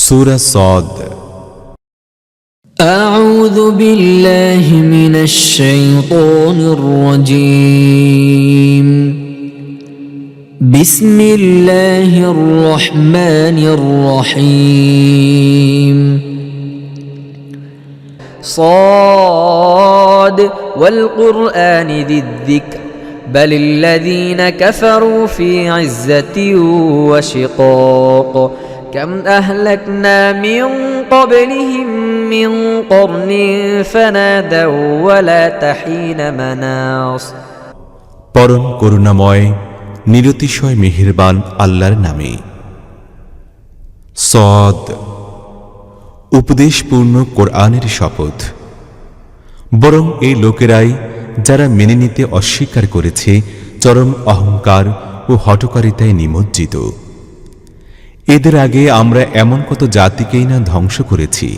সূরা সদ। أعوذ بالله من الشيطان الرجيم بسم الله الرحمن الرحيم صاد والقرآن ذي الذكر بل الذين كفروا في عزة وشقاق كم أهلكنا من قبلهم من قرن فنادوا ولا تحين مناص পরম করুণাময় নিরতিশয় মেহেরবান আল্লাহর নামে। সদ। উপদেশপূর্ণ কোরআনের শপথ। বরং এই লোকেরাই যারা মেনে নিতে অস্বীকার করেছে চরম অহংকার ও হঠকারিতায় নিমজ্জিত। এদের আগে আমরা এমন কত জাতিকেই না ধ্বংস করেছি,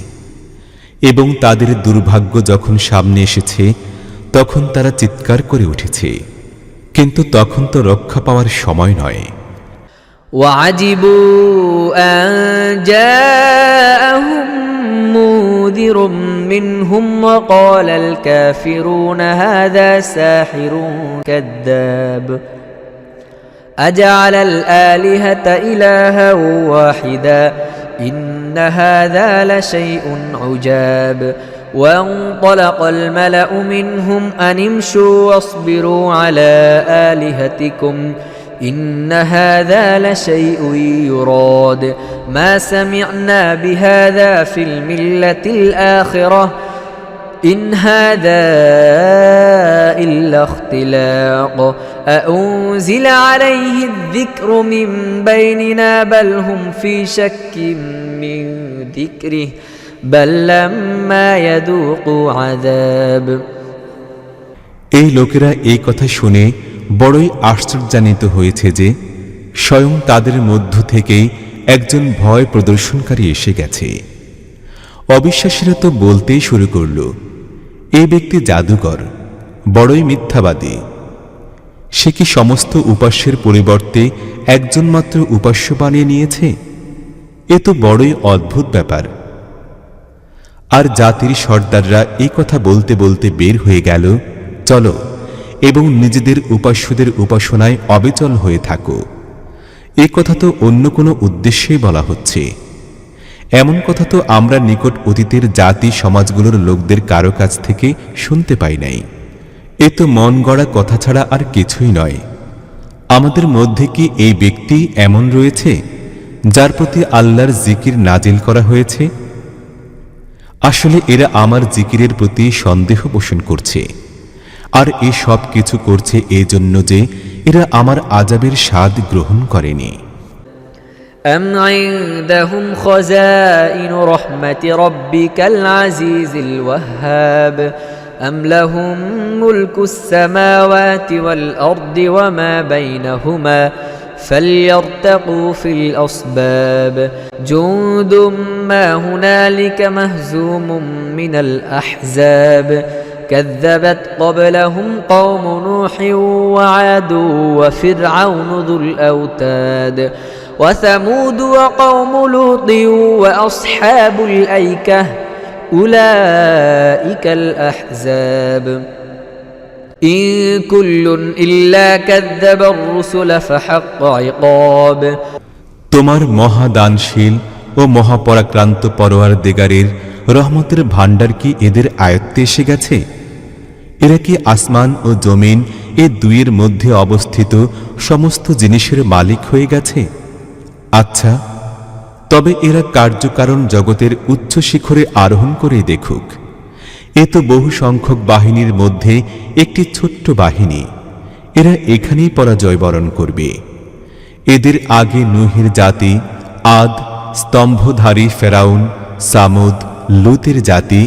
এবং তাদের দুর্ভাগ্য যখন সামনে এসেছে তখন তারা চিৎকার করে উঠেছে, কিন্তু তখন তো রক্ষা পাওয়ার সময় নয়। وعجبوا أن جاءهم منذر منهم وقال الكافرون هذا ساحر كذاب أجعل الآلهة إلها واحدا إن هذا لشيء عجاب وانطلق الملأ منهم أن امشوا واصبروا على آلهتكم إن هذا لشيء يراد ما سمعنا بهذا في الملة الآخرة إن هذا إلا اختلاق أأنزل عليه الذكر من بيننا بل هم في شك من ذكره بل لما يذوقوا عذاب এই লোকেরা এই কথা শুনে বড়ই আশ্চর্যান্বিত হয়েছে যে স্বয়ং তাদের মধ্য থেকেই একজন ভয় প্রদর্শনকারী এসে গেছে। অবিশ্বাসীরা তো বলতেই শুরু করল, এই ব্যক্তি জাদুকর, বড়ই মিথ্যাবাদী। সে কি সমস্ত উপাস্যের পরিবর্তে একজন মাত্র উপাস্য বানিয়ে নিয়েছে? এ তো বড়ই অদ্ভুত ব্যাপার। আর জাতির সর্দাররা এই কথা বলতে বলতে বের হয়ে গেল, চলো এবং নিজেদের উপাস্যদের উপাসনায় অবিচল হয়ে থাকো। এ কথা তো অন্য কোনো উদ্দেশ্যেই বলা হচ্ছে। এমন কথা তো আমরা নিকট অতীতের জাতি সমাজগুলোর লোকদের কারো কাছ থেকে শুনতে পাই নাই। এ তো মন গড়া কথা ছাড়া আর কিছুই নয়। আমাদের মধ্যে কি এই ব্যক্তি এমন রয়েছে যার প্রতি আল্লাহর জিকির নাজিল করা হয়েছে? আসলে এরা আমার জিকিরের প্রতি সন্দেহ পোষণ করছে, আর এ সব কিছু করছে এই জন্য যে এরা আমার আযাবের স্বাদ গ্রহণ করেনি। أم عندهم خزائن رحمة ربك العزيز الوهاب أم لهم ملك السماوات والأرض وما بينهما فليرتقوا في الأسباب جند ما هنالك مهزوم من الأحزاب كذبت قبلهم قوم نوح وعاد وفرعون ذو الأوتاد وثمود وقوم لوط وأصحاب الأيكة أولئك الأحزاب إن كل إلا كذب الرسل فحق عقاب তোমার মহাদানশীল ও মহাপরাক্রান্ত পরওয়ারদিগারের রহমতের ভাণ্ডার কি এদের আয়ত্তে এসে গেছে? এরা কি আসমান ও জমিন এ দুইয়ের মধ্যে অবস্থিত সমস্ত জিনিসের মালিক হয়ে গেছে? আচ্ছা, তবে এরা কার্যকারণ জগতের উচ্চ শিখরে আরোহণ করে দেখুক। এ তো বহু সংখ্যক বাহিনীর মধ্যে একটি ছোট্ট বাহিনী। এরা এখানেই পরাজয় বরণ করবে। এদের আগে নূহের জাতি, আদ, স্তম্ভধারী ফেরাউন, সামুদ, লূতের জাতি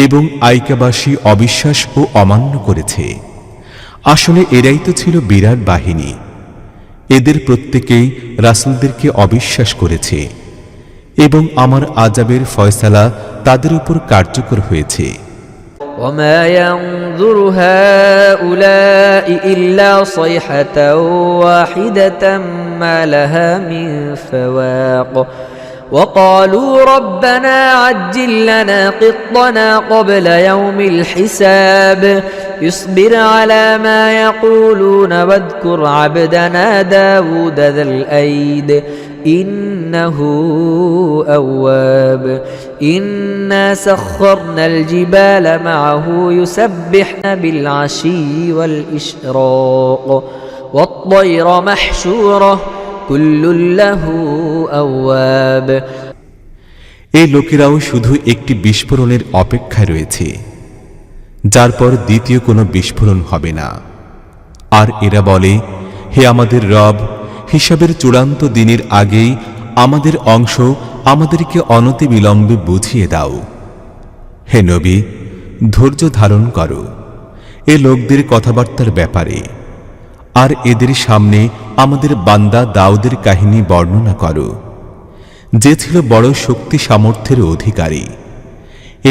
এবং আইকাবাসী অবিশ্বাস ও অমান্য করেছে। আসলে এরাই তো ছিল বিরাট বাহিনী। এদের প্রত্যেকেই রাসূলদেরকে অবিশ্বাস করেছে এবং আমার আযাবের ফয়সালা তাদের উপর কার্যকর হয়েছে। وما ينظر هؤلاء إلا صيحة واحدة ما لها من فواق وقالوا ربنا عجل لنا قطنا قبل يوم الحساب اصبر على ما يقولون واذكر عبدنا داود ذا الأيد إنه أواب إنا سخرنا الجبال معه يسبحن بالعشي والإشراق والطير محشورة كل له أواب এই লোকেরাও শুধু একটি বিস্ফোরণের অপেক্ষায় রয়েছে, যার পর দ্বিতীয় কোনো বিস্ফোরণ হবে না। আর এরা বলে, হে আমাদের রব, হিসাবের চূড়ান্ত দিনের আগেই আমাদের অংশ আমাদেরকে অনতিবিলম্বে বুঝিয়ে দাও। হে নবী, ধৈর্য ধারণ করো এ লোকদের কথাবার্তার ব্যাপারে, আর এদের সামনে আমাদের বান্দা দাউদের কাহিনী বর্ণনা করো, যে ছিল বড় শক্তি সামর্থ্যের অধিকারী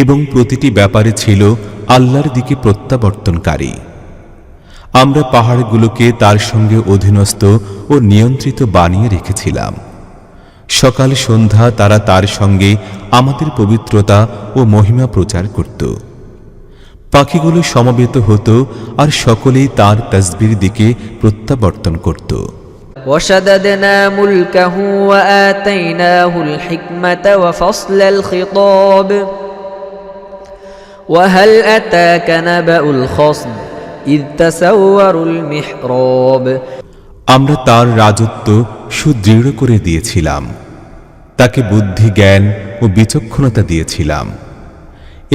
এবং প্রতিটি ব্যাপারে ছিল আল্লাহর দিকে প্রত্যাবর্তনকারী। আমরা পাহাড়গুলোকে তার সঙ্গে অধীনস্থ ও নিয়ন্ত্রিত বানিয়ে রেখেছিলাম। সকাল সন্ধ্যা তারা তার সঙ্গে আমাদের পবিত্রতা ও মহিমা প্রচার করত। পাখিগুলো সমবেত হতো আর সকলেই তার তাসবির দিকে প্রত্যাবর্তন করত। وشددنا ملكه وآتيناه الحكمة وفصل الخطاب وهل أتاك نبأ الخصم إذ تسوروا المحراب আমরা তার রাজত্ব সুদৃঢ় করে দিয়েছিলাম, তাকে বুদ্ধি, জ্ঞান ও বিচক্ষণতা দিয়েছিলাম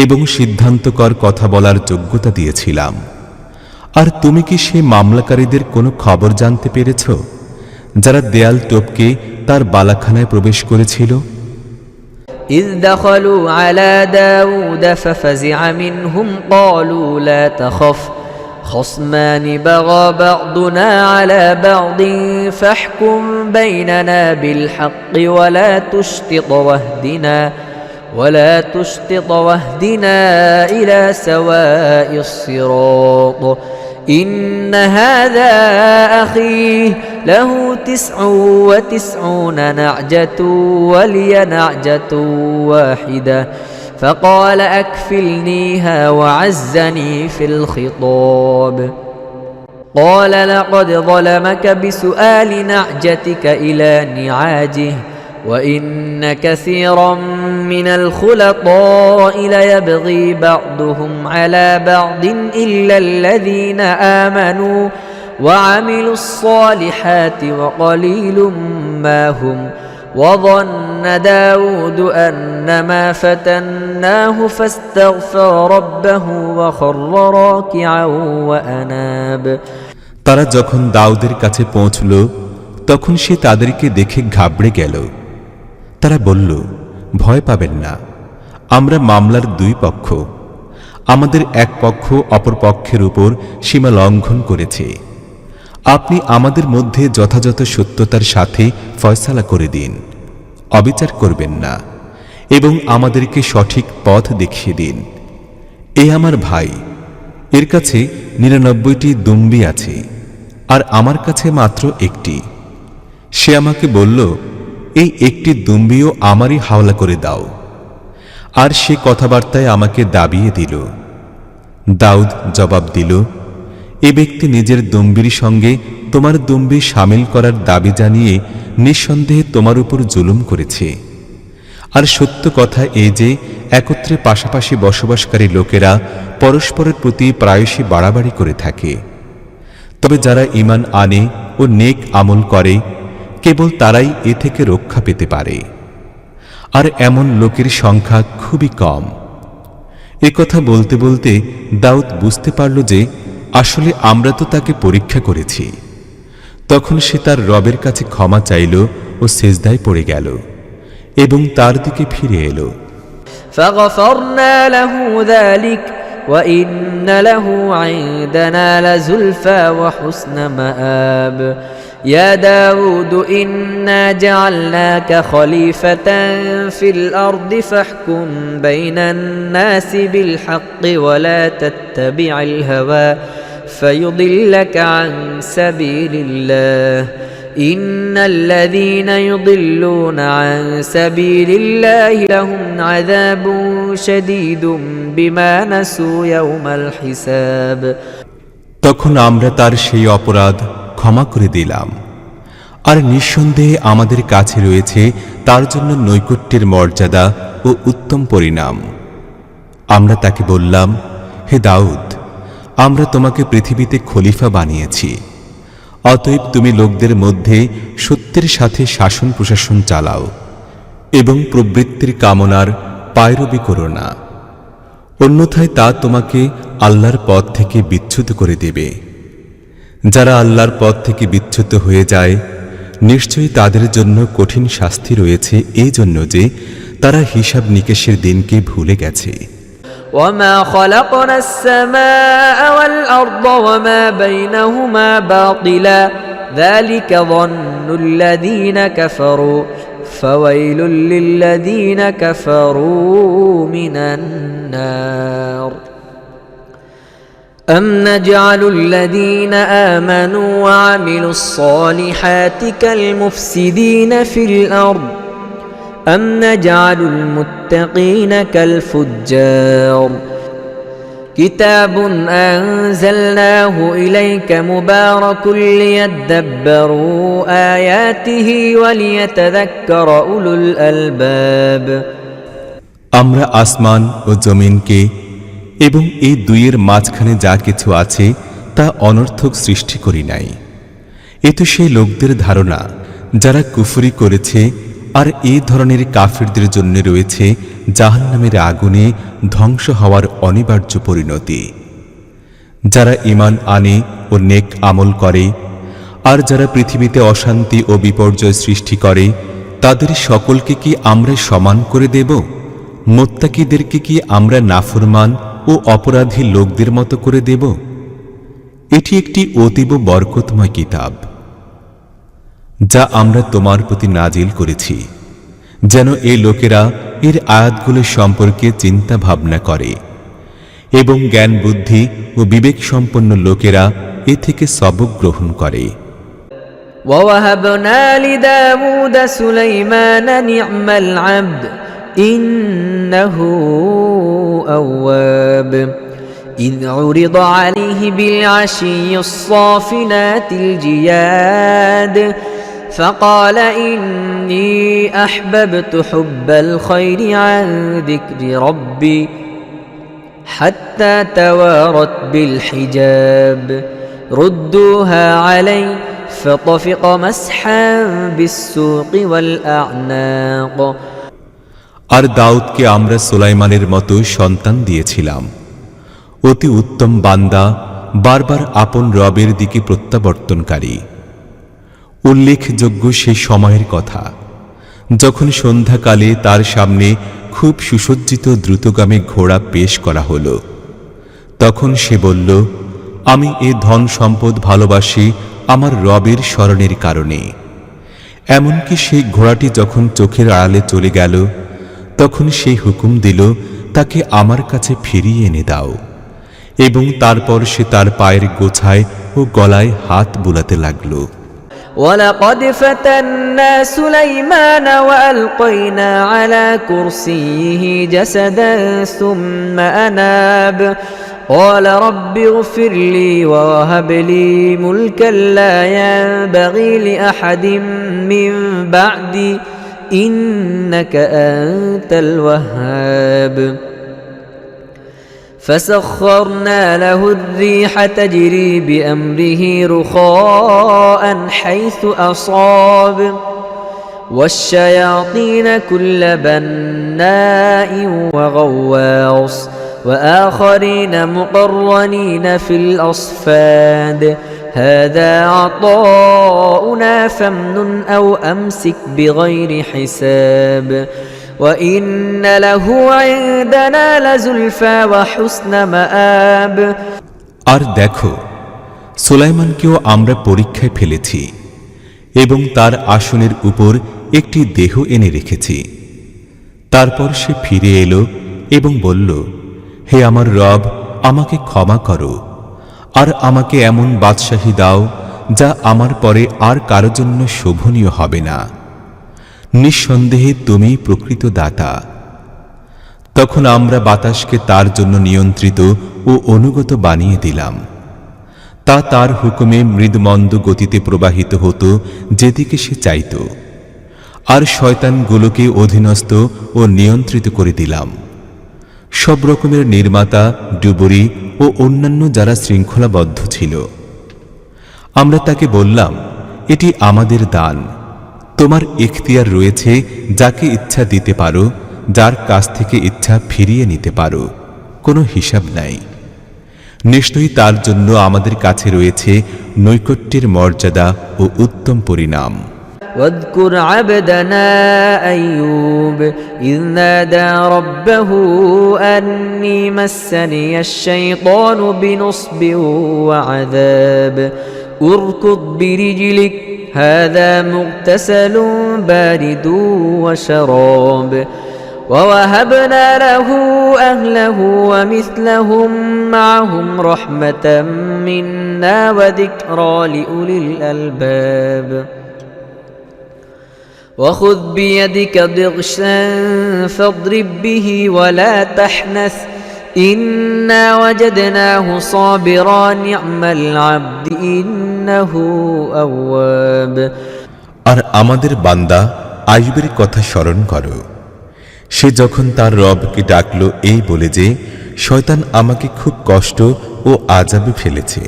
এবং সিদ্ধান্তকর কথা বলার যোগ্যতা দিয়েছিলাম। আর তুমি কি সে মামলাকারীদের কোনো খবর জানতে পেরেছ, যারা দেয়াল টপকে তার বালাখানায় প্রবেশ করেছিল? إذ دخلوا على داود ففزع منهم قالوا لا تخف خصمان بغى بعضنا على بعض فاحكم بيننا بالحق ولا تشطط واهدنا إلى سواء الصراط إن هذا أخيه له 99 نعجة ولي نعجة واحدة فقال أكفلنيها وعزني في الخطاب قال لقد ظلمك بسؤال نعجتك إلى نعاجه وإن كثيرا من الخلطاء ليبغي بعضهم على بعض إلا الذين آمنوا وعملوا الصالحات وقليل ما هم وظن داود أنما فتناه فاستغفر ربه وخر راكعا وأناب তারা যখন দাউদের কাছে পৌঁছল, তখন সে তাদেরকে দেখে ঘাবড়ে গেল। তারা বলল, ভয় পাবেন না, আমরা মামলার দুই পক্ষ। আমাদের এক পক্ষ অপর পক্ষের উপর সীমা লঙ্ঘন করেছে। আপনি আমাদের মধ্যে যথাযথ সত্যতার সাথে ফয়সালা করে দিন, অবিচার করবেন না এবং আমাদেরকে সঠিক পথ দেখিয়ে দিন। এ আমার ভাই, এর কাছে 99টি দুম্বি আছে আর আমার কাছে মাত্র একটি। সে আমাকে বলল, এই একটি দুম্বিও আমারই হাওলা করে দাও। আর সে কথাবার্তায় আমাকে দাবিয়ে দিল। দাউদ জবাব দিল, এ ব্যক্তি নিজের দুম্বির সঙ্গে তোমার দুম্বি শামিল করার দাবি জানিয়ে নিঃসন্দেহে তোমার উপর জুলুম করেছে। আর সত্য কথা এই যে একত্রে পাশাপাশি বসবাসকারী লোকেরা পরস্পরের প্রতি প্রায়শই বাড়াবাড়ি করে থাকে। তবে যারা ঈমান আনে ও নেক আমল করে, কেবল তারাই এ থেকে রক্ষা পেতে পারে। আর এমন লোকের সংখ্যা খুবই কম। এ কথা বলতে বলতে দাউদ বুঝতে পারল যে আসলে আমরা তো তাকে পরীক্ষা করেছি। তখন সে তার রবের কাছে ক্ষমা চাইল ও সেজদায় পড়ে গেল এবং তার দিকে ফিরে এলো। فغفرنا له ذلك وإن له عندنا لزلفى وحسن مآب يا داود إنا جعلناك خليفة في الأرض فاحكم بين الناس بالحق ولا تتبع الهوى فيضلك عن سبيل الله إن الذين يضلون عن سبيل الله لهم عذاب شديد بما نسوا يوم الحساب তখন আমরা তার সেই অপরাধ ক্ষমা করে দিলাম, আর নিঃসন্দেহে আমাদের কাছে রয়েছে তার জন্য নৈকট্যের মর্যাদা ও উত্তম পরিণাম। আমরা তাকে বললাম, হে দাউদ, আমরা তোমাকে পৃথিবীতে খলিফা বানিয়েছি, অতএব তুমি লোকদের মধ্যে সত্যের সাথে শাসন প্রশাসন চালাও এবং প্রবৃত্তির কামনার পায়রবি করো না, অন্যথায় তা তোমাকে আল্লাহর পথ থেকে বিচ্যুত করে দেবে। যারা আল্লাহর পথ থেকে বিচ্যুত হয়ে যায়, নিশ্চয়ই তাদের জন্য কঠিন শাস্তি রয়েছে, এই জন্য যে তারা হিসাব নিকেশের দিনকে ভুলে গেছে। وما خلقنا السماء والأرض وما بينهما باطلا ذلك ظن الذين كفروا فويل للذين كفروا من النار أم نجعل الذين آمنوا وعملوا الصالحات كالمفسدين في الأرض أم نجعل المتقين كالفجار كتاب أنزلناه إليك مبارك ليدبروا آياته وليتذكر أولو الألباب আমরা আসমান ও জমিনকে এবং এই দুইয়ের মাঝখানে যা কিছু আছে তা অনর্থক সৃষ্টি করি নাই। এ তো সেই লোকদের ধারণা যারা কুফরি করেছে, আর এই ধরনের কাফিরদের জন্য রয়েছে জাহান্নামের আগুনে ধ্বংস হওয়ার অনিবার্য পরিণতি। যারা ঈমান আনে ও নেক আমল করে আর যারা পৃথিবীতে অশান্তি ও বিপর্যয় সৃষ্টি করে, তাদের সকলকে কি আমরা সমান করে দেব? মুত্তাকিদেরকে কি আমরা নাফরমান ও অপরাধী লোকদের মতো করে দেব? এটি একটি অতীব বরকতময় কিতাব যা আমরা তোমার প্রতি নাজিল করেছি, যেন এই লোকেরা এর আয়াতগুলো সম্পর্কে চিন্তা ভাবনা করে এবং জ্ঞান বুদ্ধি ও বিবেক সম্পন্ন লোকেরা এ থেকে সবক গ্রহণ করে। ووهبنا لداود سليمان نعم العبد إنه أواب إذ عرض عليه بالعشي الصافنات الجياد فقال إني أحببت حب الخير عن ذكر ربي حتى توارت بالحجاب ردوها علي فطفق مسحا بالسوق والأعناق আর দাউদকে আমরা সুলাইমানের মতো সন্তান দিয়েছিলাম, অতি উত্তম বান্দা, বারবার আপন রবের দিকে প্রত্যাবর্তনকারী। উল্লেখযোগ্য সেই সময়ের কথা যখন সন্ধ্যাকালে তার সামনে খুব সুসজ্জিত দ্রুতগামী ঘোড়া পেশ করা হল। তখন সে বলল, আমি এ ধন সম্পদ ভালোবাসি আমার রবের স্মরণের কারণে। এমনকি সেই ঘোড়াটি যখন চোখের আড়ালে চলে গেল, তখন সেই হুকুম দিল, তাকে আমার কাছে ফিরিয়ে এনে দাও, এবং তারপর সে তার পায়ের গোছায় ও গলায় হাত বুলাতে লাগল। ولقد فتنا سليمان وألقينا على كرسيه جسدا ثم أناب قال رب اغفر لي ووهب لي ملكا لا ينبغي لأحد من بعدي إنك أنت الوهاب فسخرنا له الريح تجري بأمره رخاء حيث أصاب والشياطين كل بناء وغواص وآخرين مقرنين في الأصفاد هذا عطاؤنا فامنن أو أمسك بغير حساب وإن له عندنا لزلفى وحسن مآب আর দেখো, সুলাইমানকেও আমরা পরীক্ষায় ফেলেছি এবং তার আসনের উপর একটি দেহ এনে রেখেছি। তারপর সে ফিরে এলো এবং বলল, হে আমার রব, আমাকে ক্ষমা করো আর আমাকে এমন বাদশাহী দাও যা আমার পরে আর কারো জন্য শোভনীয় হবে না। নিঃসন্দেহে তুমি প্রকৃত দাতা। তখন আমরা বাতাসকে তার জন্য নিয়ন্ত্রিত ও অনুগত বানিয়ে দিলাম। তা তার হুকুমে মৃদুমন্দ গতিতে প্রবাহিত হতো যেদিকে সে চাইত, আর শয়তানগুলোকে অধীনস্থ ও নিয়ন্ত্রিত করে দিলাম। সব রকমের নির্মাতা, ডুবুরি ও অন্যান্য যারা শৃঙ্খলাবদ্ধ ছিল, আমরা তাকে বললাম, এটি আমাদের দান। তোমার ইখতিয়ার রয়েছে, যাকে ইচ্ছা দিতে পারো, যার কাছ থেকে ইচ্ছা ফিরিয়ে নিতে পারো, কোনো হিসাব নাই। নিশ্চয়ই তার জন্য আমাদের কাছে রয়েছে নৈকট্যের মর্যাদা ও উত্তম পরিণাম। واذكر عبدنا أيوب إذ نادى ربه أني مسني الشيطان بنصب وعذاب اركض برجلك هذا مغتسل بارد وشراب ووهبنا له أهله ومثلهم معهم رحمة منا وذكرى لأولي الألباب وخذ بيدك ضغشا فاضرب به ولا تحنث إنا وجدناه صابرا نعم العبد إنه أواب। আর আমাদের বান্দা আইয়ুবের কথা স্মরণ করো। সে যখন তার রবকে ডাকল এই বলে যে, শয়তান আমাকে খুব কষ্ট ও আযাবে ফেলেছে।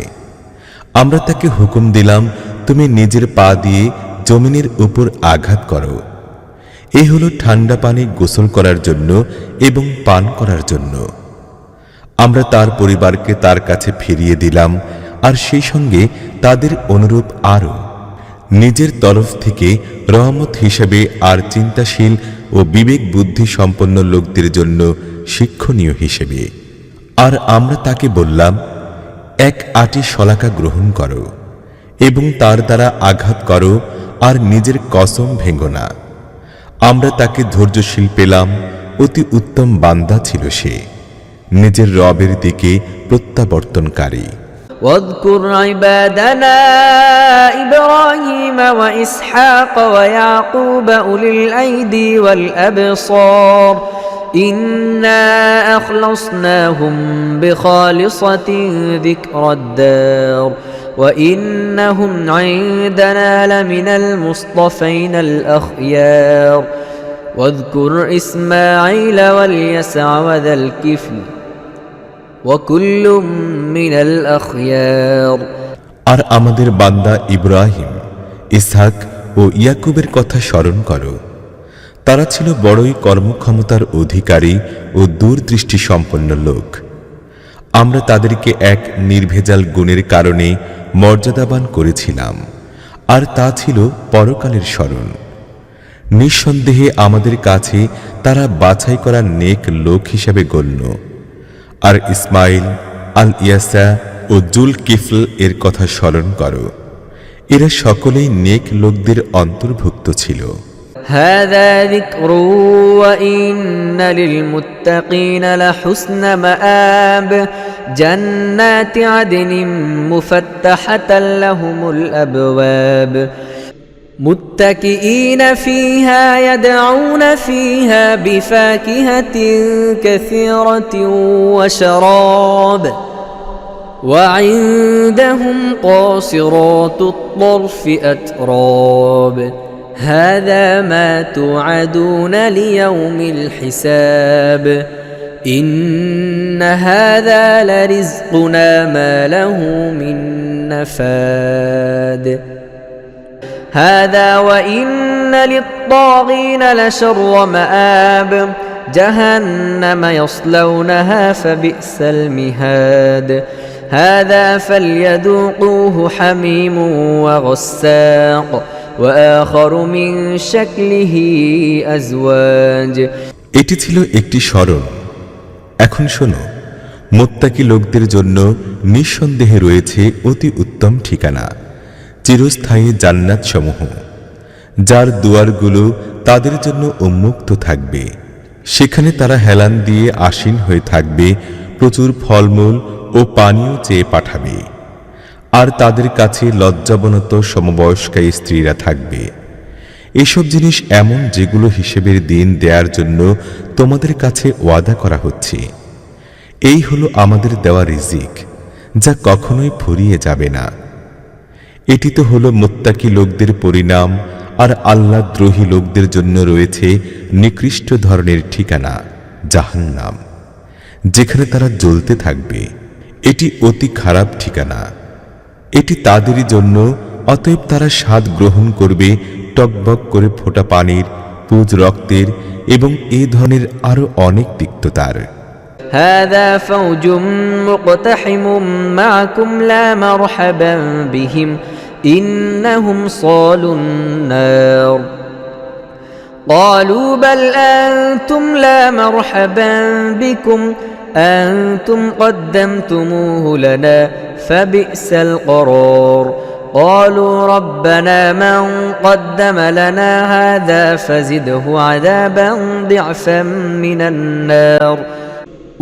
আমরা তাকে হুকুম দিলাম, তুমি নিজের পা দিয়ে জমিনের উপর আঘাত করো। এই হলো ঠান্ডা পানি গোসল করার জন্য এবং পান করার জন্য। আমরা তার পরিবারকে তার কাছে ফিরিয়ে দিলাম, আর সেই সঙ্গে তাদের অনুরূপ আরও নিজের তরফ থেকে রহমত হিসেবে আর চিন্তাশীল ও বিবেক বুদ্ধি সম্পন্ন লোকদের জন্য শিক্ষণীয় হিসেবে। আর আমরা তাকে বললাম, এক আটি শলাকা গ্রহণ করো এবং তার দ্বারা আঘাত করো, আর নিজের কসম ভেঙো না। আমরা তাকে ধৈর্যশীল পেলাম, অতি উত্তম বান্দা ছিল সে, নিজের রবের দিকে প্রত্যাবর্তনকারী। واذكر عبادنا إبراهيم وإسحاق ويعقوب أولي الأيدي والأبصار إنا أخلصناهم بخالصة ذكر الدار وإنهم عندنا لمن المصطفين الأخيار واذكر إسماعيل واليسع وذا الكفل وكل من الأخيار। আর আমাদের বান্দা ইব্রাহিম, ইসহাক ও ইয়াকুবের কথা স্মরণ করো। তারা ছিল বড়ই কর্মক্ষমতার অধিকারী ও দূরদৃষ্টি সম্পন্ন লোক। আমরা তাদেরকে এক নির্ভেজাল গুণের কারণে মর্যাদাবান করেছিলাম, আর তা ছিল পরকালের স্মরণ। নিঃসন্দেহে আমাদের কাছে তারা বাছাই করা নেক লোক হিসেবে গণ্য। আর ইসমাইল, আল ইয়াসা ও জুল কিফল এর কথা স্মরণ করো। এরা সকলেই নেক লোকদের অন্তর্ভুক্ত ছিল। هذا ذكر وإن للمتقين لحسن مآب جنات عدن مفتحة لهم الأبواب متكئين فيها يدعون فيها بفاكهة كثيرة وشراب وعندهم قاصرات الطرف أتراب هذا ما توعدون ليوم الحساب إن هذا لرزقنا ما له من نفاد هذا وإن للطاغين لشر مآب جهنم يصلونها فبئس المهاد هذا فليذوقوه حميم وغساق وآخر من شكله أزواج। এটি ছিল একটি স্মরণ। এখন শোনো, মুত্তাকি লোকদের জন্য নিঃসন্দেহে রয়েছে অতি উত্তম ঠিকানা, চিরস্থায়ী জান্নাত সমূহ, যার দুয়ারগুলো তাদের জন্য উন্মুক্ত থাকবে। সেখানে তারা হেলান দিয়ে আসীন হয়ে থাকবে, প্রচুর ফলমূল ও পানীয় চেয়ে পাঠাবে। আর তাদের কাছে লজ্জাবনত সমবয়স্কা স্ত্রীরা থাকবে। এসব জিনিস এমন যেগুলো হিসেবের দিন দেওয়ার জন্য তোমাদের কাছে ওয়াদা করা হচ্ছে। এই হলো আমাদের দেওয়া রিজিক, যা কখনোই ফুরিয়ে যাবে না। এটি তো হলো মুত্তাকি লোকদের পরিণাম, আর আল্লাহ দ্রোহী লোকদের জন্য রয়েছে নিকৃষ্ট ধরনের ঠিকানা, জাহান্নাম, যেখানে তারা জ্বলতে থাকবে। এটি অতি খারাপ ঠিকানা। এটি তাদেরই জন্য, অতএব তারা স্বাদ গ্রহণ করবে টকবক করে ফোটা পানির, পুজ রক্তের এবং এই ধরনের আরো অনেক তিক্ততার। هذا فوج مقتحم معكم لا مرحبا بهم إنهم صالوا النار قالوا بل أنتم لا مرحبا بكم أنتم قدمتموه لنا فبئس القرار قالوا ربنا من قدم لنا هذا فزده عذابا ضعفا من النار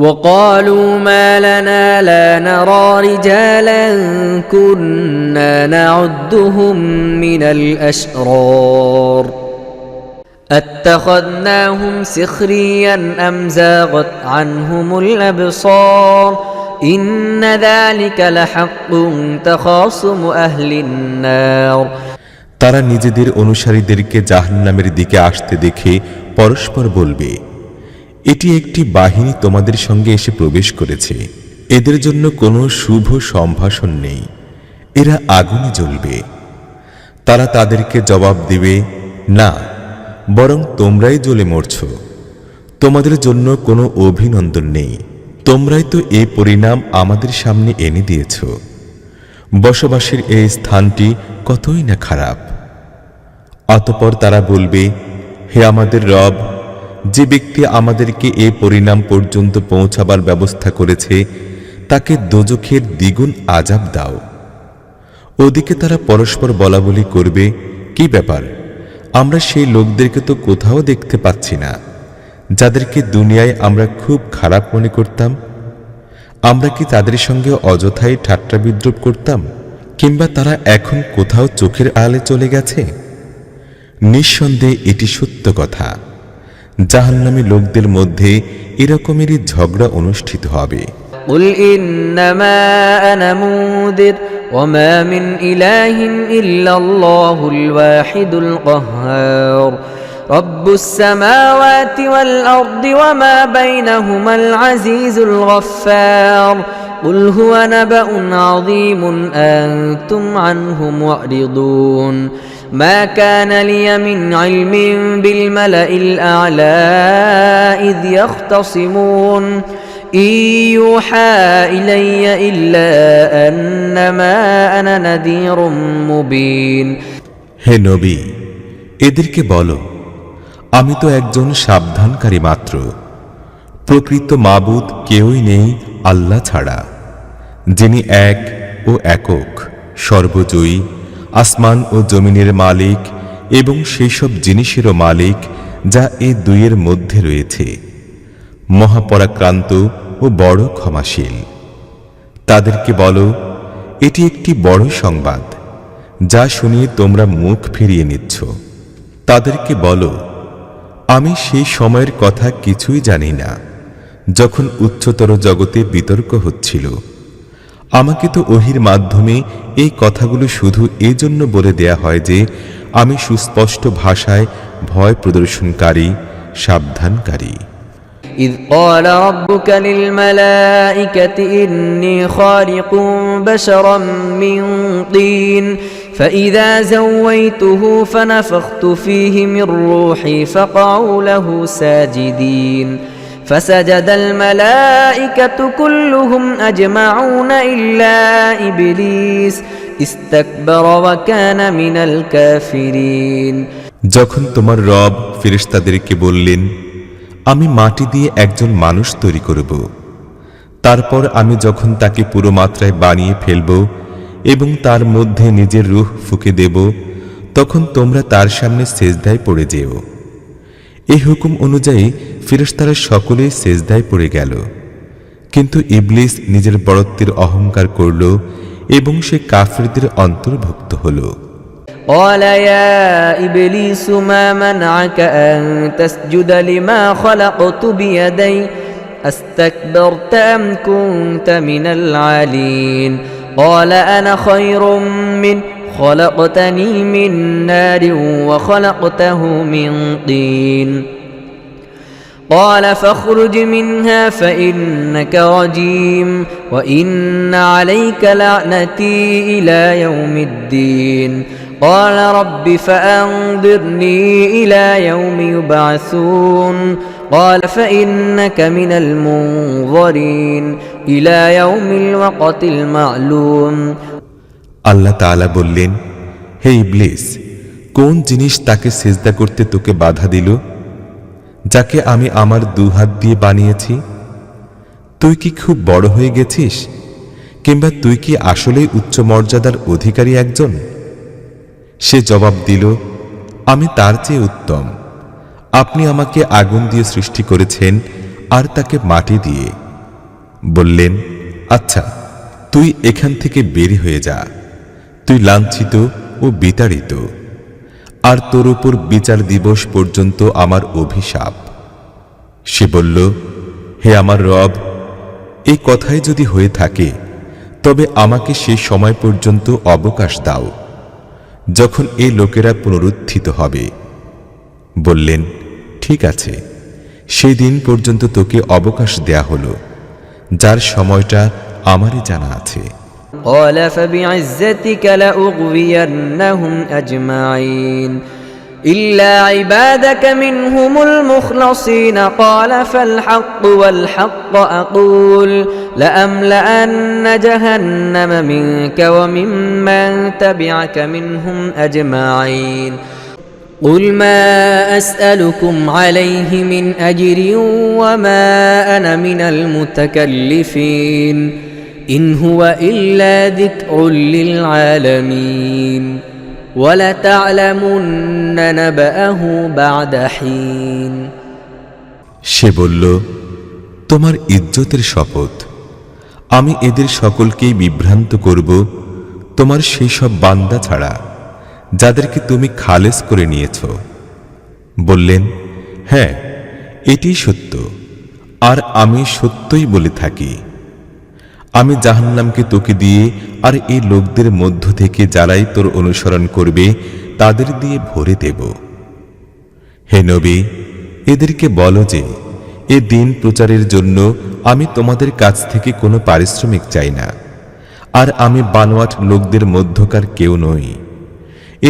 وقالوا ما لنا لا نرى رجالا كنا نعدهم من الأشرار أتخذناهم سخريا أم زاغت عنهم الأبصار إن ذلك لحق تخاصم أهل النار তারা নিজেদের অনুসারীদেরকে জাহান্নামের দিকে আসতে দেখে পরস্পর বলবে, এটি একটি বাহিনী তোমাদের সঙ্গে এসে প্রবেশ করেছে। এদের জন্য কোনো শুভ সম্ভাষণ নেই, এরা আগুনে জ্বলবে। তারা তাদেরকে জবাব দিবে, না, বরং তোমরাই জ্বলে মরছ। তোমাদের জন্য কোনো অভিনন্দন নেই, তোমরাই তো এই পরিণাম আমাদের সামনে এনে দিয়েছ। বসবাসের এই স্থানটি কতই না খারাপ। অতঃপর তারা বলবে, হে আমাদের রব, যে ব্যক্তি আমাদেরকে এই পরিণাম পর্যন্ত পৌঁছাবার ব্যবস্থা করেছে তাকে দোজখের দ্বিগুণ আযাব দাও। ওদিকে তারা পরস্পর বলাবলি করবে, কি ব্যাপার, আমরা সেই লোকদেরকে তো কোথাও দেখতে পাচ্ছি না যাদেরকে দুনিয়ায় আমরা খুব খারাপ মনে করতাম। আমরা কি তাদের সঙ্গে অযথাই ঠাট্টা বিদ্রূপ করতাম, কিংবা তারা এখন কোথাও চোখের আড়ালে চলে গেছে? নিঃসন্দেহে এটি সত্য কথা, জাহান্নামী লোকদের মধ্যে এরকমেরই ঝগড়া অনুষ্ঠিত হবে। قل إنما أنا منذر وما من إله إلا الله الواحد القهار رب السماوات والأرض وما بينهما العزيز الغفار قل هو نبأ عظيم أنتم عنه معرضون ما كان لي من علم بالملأ الأعلى إذ يختصمون إن يوحى إلي إلا أنما أنا نذير مبين হে নবী, এদেরকে বলো, আমি তো একজন সাবধানকারী মাত্র। প্রকৃত মাবুদ কেউই নেই আল্লাহ ছাড়া, যিনি এক ও একক, সর্বজয়ী, আসমান ও জমিনের মালিক এবং সেই সব জিনিসেরও মালিক যা এই দুইয়ের মধ্যে রয়েছে, মহাপরাক্রান্ত ও বড় ক্ষমাশীল। তাদেরকে বলো, এটি একটি বড় সংবাদ, যা শুনিয়ে তোমরা মুখ ফিরিয়ে নিচ্ছ। তাদেরকে বলো, আমি সেই সময়ের কথা কিছুই জানি না যখন উচ্চতর জগতে বিতর্ক হচ্ছিল। আমাকে তো ওহির মাধ্যমে এই কথাগুলো শুধু এজন্য বলে দেয়া হয় যে আমি সুস্পষ্ট ভাষায় ভয় প্রদর্শনকারী, সাবধানকারী। إذ قال ربك للملائكة إني خالق بشرا من طين فإذا سويته فنفخت فيه من روحي فقعوا له ساجدين فسجد الملائكة كلهم أجمعون إلا إبليس استكبر وكان من الكافرين যখন তোমার রব ফেরেশতাদেরকে বললেন, আমি মাটি দিয়ে একজন মানুষ তৈরি করব, তারপর আমি যখন তাকে পুরো মাত্রায় বানিয়ে ফেলব এবং তার মধ্যে নিজের রূহ ফুঁকে দেব, তখন তোমরা তার সামনে সেজদায় পড়ে যেও। এই হুকুম অনুযায়ী ফেরেশতারা সকলেই সেজদায় পড়ে গেল, কিন্তু ইবলিস নিজের বড়ত্বের অহংকার করল এবং সে কাফিরদের অন্তর্ভুক্ত হল। قال يا إبليس ما منعك أن تسجد لما خلقت بيدي أستكبرت أم كنت من العالين قال أنا خير منه خلقتني من نار وخلقته من طين قال فاخرج منها فإنك رجيم وإن عليك لعنتي إلى يوم الدين قال رب فأنظرني إلى يوم يبعثون قال فإنك من المنظرين إلى يوم الوقت المعلوم আল্লাহ তাআলা বললেন, হে ইবলিস, কোন জিনিস তাকে সিজদা করতে তোকে বাধা দিল, যাকে আমি আমার দুহাত দিয়ে বানিয়েছি? তুই কি খুব বড় হয়ে গেছিস, কিংবা তুই কি আসলেই উচ্চ মর্যাদার অধিকারী একজন? সে জবাব দিল, আমি তার চেয়ে উত্তম। আপনি আমাকে আগুন দিয়ে সৃষ্টি করেছেন আর তাকে মাটি দিয়ে। বললেন, আচ্ছা, তুই এখান থেকে বের হয়ে যা। তুই লাঞ্ছিত ও বিতাড়িত, আর তোর উপর বিচার দিবস পর্যন্ত আমার অভিশাপ। সে বলল, হে আমার রব, এই কথাই যদি হয়ে থাকে তবে আমাকে সেই সময় পর্যন্ত অবকাশ দাও যখন এই লোকেরা পুনরুত্থিত হবে। বললেন, ঠিক আছে, সেই দিন পর্যন্ত তোকে অবকাশ দেয়া হলো, যার সময়টা আমারই জানা আছে। قال فبعزتك لأغوينهم أجمعين إلا عبادك منهم المخلصين قال فالحق والحق أقول لأملأن جهنم منك وممن تبعك منهم أجمعين قل ما أسألكم عليه من أجر وما أنا من المتكلفين إن هو إلا ذكر للعالمين ولتعلمن نبأه بعد حين সে বলল, তোমার ইজ্জতের শপথ, আমি এদের সকলকেই বিভ্রান্ত করব তোমার সেই সব বান্দা ছাড়া যাদেরকে তুমি খালেস করে নিয়েছ। বললেন, হ্যাঁ, এটি সত্য, আর আমি সত্যই বলে থাকি। আমি জাহান্নামকে তোকে দিয়ে আর এই লোকদের মধ্য থেকে যারাই তোর অনুসরণ করবে তাদের দিয়ে ভরে দেব। হে নবী, এদেরকে বলো যে এ দিন প্রচারের জন্য আমি তোমাদের কাছ থেকে কোনো পারিশ্রমিক চাই না, আর আমি বানোয়াট লোকদের মধ্যকার কেউ নই।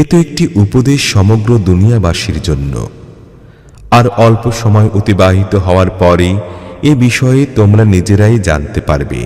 এ তো একটি উপদেশ সমগ্র দুনিয়াবাসীর জন্য, আর অল্প সময় অতিবাহিত হওয়ার পরেই এ বিষয়ে তোমরা নিজেরাই জানতে পারবে।